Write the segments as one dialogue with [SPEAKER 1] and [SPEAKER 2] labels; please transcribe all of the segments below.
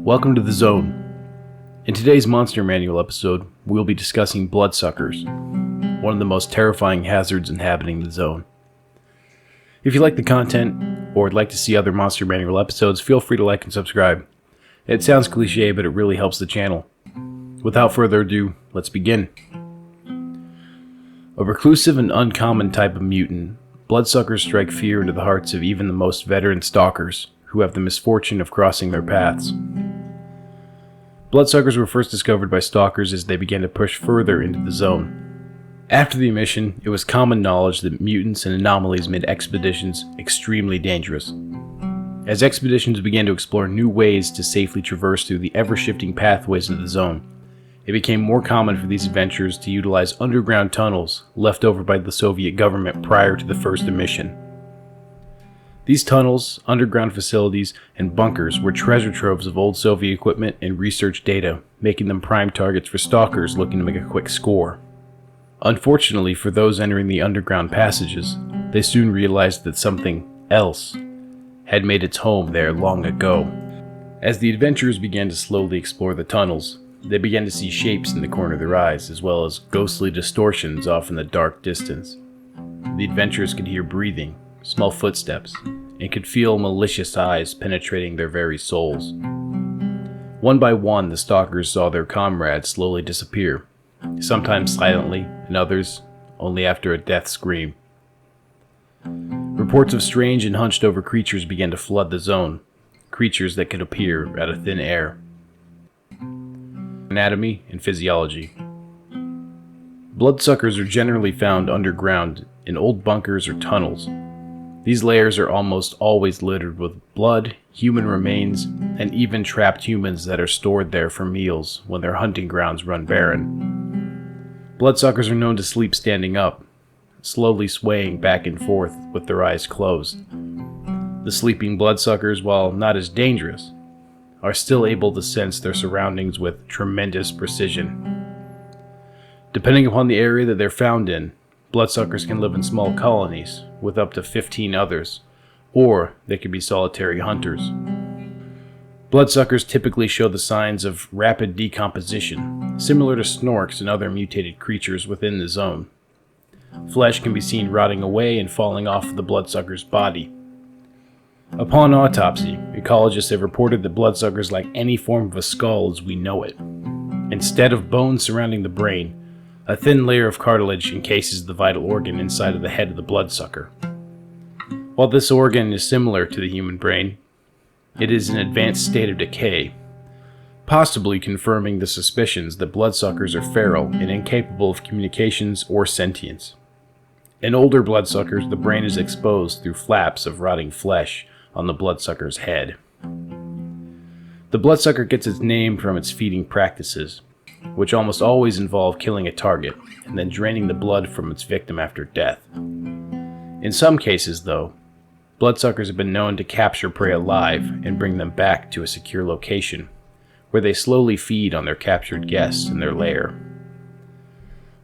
[SPEAKER 1] Welcome to the Zone. In today's Monster Manual episode, we'll be discussing bloodsuckers, one of the most terrifying hazards inhabiting the zone. If you like the content, or would like to see other Monster Manual episodes, feel free to like and subscribe. It sounds cliche, but it really helps the channel. Without further ado, let's begin. A reclusive and uncommon type of mutant, bloodsuckers strike fear into the hearts of even the most veteran stalkers, who have the misfortune of crossing their paths. Bloodsuckers were first discovered by stalkers as they began to push further into the zone. After the emission, it was common knowledge that mutants and anomalies made expeditions extremely dangerous. As expeditions began to explore new ways to safely traverse through the ever-shifting pathways of the zone, it became more common for these adventurers to utilize underground tunnels left over by the Soviet government prior to the first emission. These tunnels, underground facilities, and bunkers were treasure troves of old Soviet equipment and research data, making them prime targets for stalkers looking to make a quick score. Unfortunately for those entering the underground passages, they soon realized that something else had made its home there long ago. As the adventurers began to slowly explore the tunnels, they began to see shapes in the corner of their eyes, as well as ghostly distortions off in the dark distance. The adventurers could hear breathing, smell footsteps, and could feel malicious eyes penetrating their very souls. One by one, the stalkers saw their comrades slowly disappear, sometimes silently, and others only after a death scream. Reports of strange and hunched-over creatures began to flood the zone, creatures that could appear out of thin air. Anatomy and Physiology. Bloodsuckers are generally found underground in old bunkers or tunnels. These layers are almost always littered with blood, human remains, and even trapped humans that are stored there for meals when their hunting grounds run barren. Bloodsuckers are known to sleep standing up, slowly swaying back and forth with their eyes closed. The sleeping bloodsuckers, while not as dangerous, are still able to sense their surroundings with tremendous precision. Depending upon the area that they're found in, bloodsuckers can live in small colonies with up to 15 others, or they can be solitary hunters. Bloodsuckers typically show the signs of rapid decomposition, similar to snorks and other mutated creatures within the zone. Flesh can be seen rotting away and falling off of the bloodsucker's body. Upon autopsy, ecologists have reported that bloodsuckers lack any form of a skull as we know it. Instead of bones surrounding the brain, a thin layer of cartilage encases the vital organ inside of the head of the bloodsucker. While this organ is similar to the human brain, it is in an advanced state of decay, possibly confirming the suspicions that bloodsuckers are feral and incapable of communications or sentience. In older bloodsuckers, the brain is exposed through flaps of rotting flesh on the bloodsucker's head. The bloodsucker gets its name from its feeding practices, which almost always involve killing a target and then draining the blood from its victim after death. In some cases, though, bloodsuckers have been known to capture prey alive and bring them back to a secure location, where they slowly feed on their captured guests in their lair.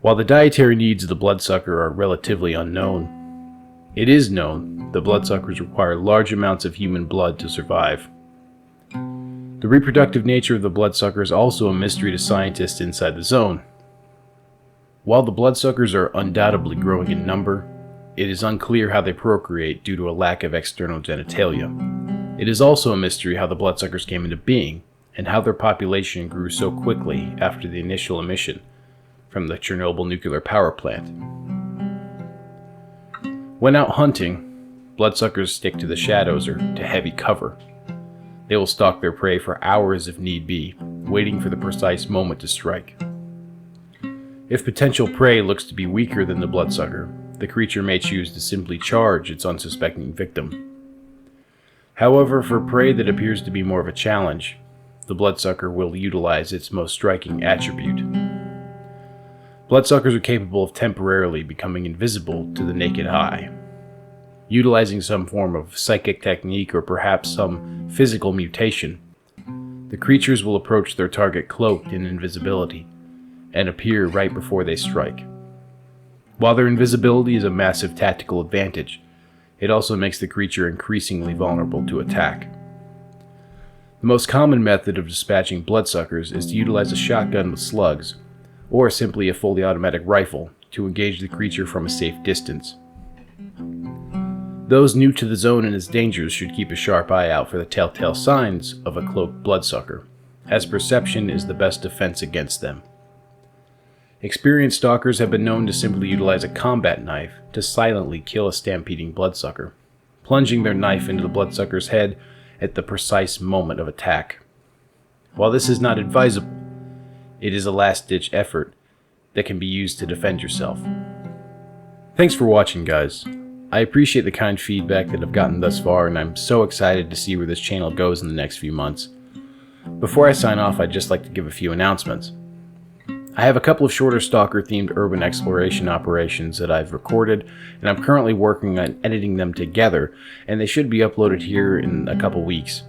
[SPEAKER 1] While the dietary needs of the bloodsucker are relatively unknown, it is known that bloodsuckers require large amounts of human blood to survive. The reproductive nature of the bloodsucker is also a mystery to scientists inside the zone. While the bloodsuckers are undoubtedly growing in number, it is unclear how they procreate due to a lack of external genitalia. It is also a mystery how the bloodsuckers came into being, and how their population grew so quickly after the initial emission from the Chernobyl nuclear power plant. When out hunting, bloodsuckers stick to the shadows or to heavy cover. They will stalk their prey for hours if need be, waiting for the precise moment to strike. If potential prey looks to be weaker than the bloodsucker, the creature may choose to simply charge its unsuspecting victim. However, for prey that appears to be more of a challenge, the bloodsucker will utilize its most striking attribute. Bloodsuckers are capable of temporarily becoming invisible to the naked eye. Utilizing some form of psychic technique or perhaps some physical mutation, the creatures will approach their target cloaked in invisibility and appear right before they strike. While their invisibility is a massive tactical advantage, it also makes the creature increasingly vulnerable to attack. The most common method of dispatching bloodsuckers is to utilize a shotgun with slugs, or simply a fully automatic rifle, to engage the creature from a safe distance. Those new to the zone and its dangers should keep a sharp eye out for the telltale signs of a cloaked bloodsucker, as perception is the best defense against them. Experienced stalkers have been known to simply utilize a combat knife to silently kill a stampeding bloodsucker, plunging their knife into the bloodsucker's head at the precise moment of attack. While this is not advisable, it is a last-ditch effort that can be used to defend yourself. Thanks for watching, guys. I appreciate the kind feedback that I've gotten thus far, and I'm so excited to see where this channel goes in the next few months. Before I sign off, I'd just like to give a few announcements. I have a couple of shorter stalker-themed urban exploration operations that I've recorded, and I'm currently working on editing them together, and they should be uploaded here in a couple weeks.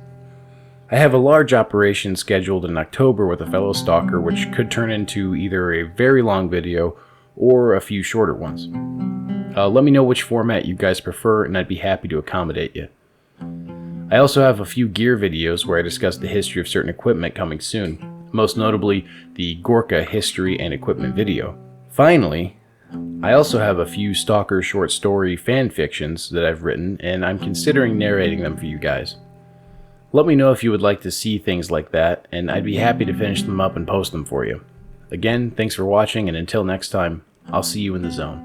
[SPEAKER 1] I have a large operation scheduled in October with a fellow stalker, which could turn into either a very long video or a few shorter ones. Let me know which format you guys prefer, and I'd be happy to accommodate you. I also have a few gear videos where I discuss the history of certain equipment coming soon, most notably the Gorka history and equipment video. Finally, I also have a few Stalker short story fan fictions that I've written, and I'm considering narrating them for you guys. Let me know if you would like to see things like that, and I'd be happy to finish them up and post them for you. Again, thanks for watching, and until next time, I'll see you in the zone.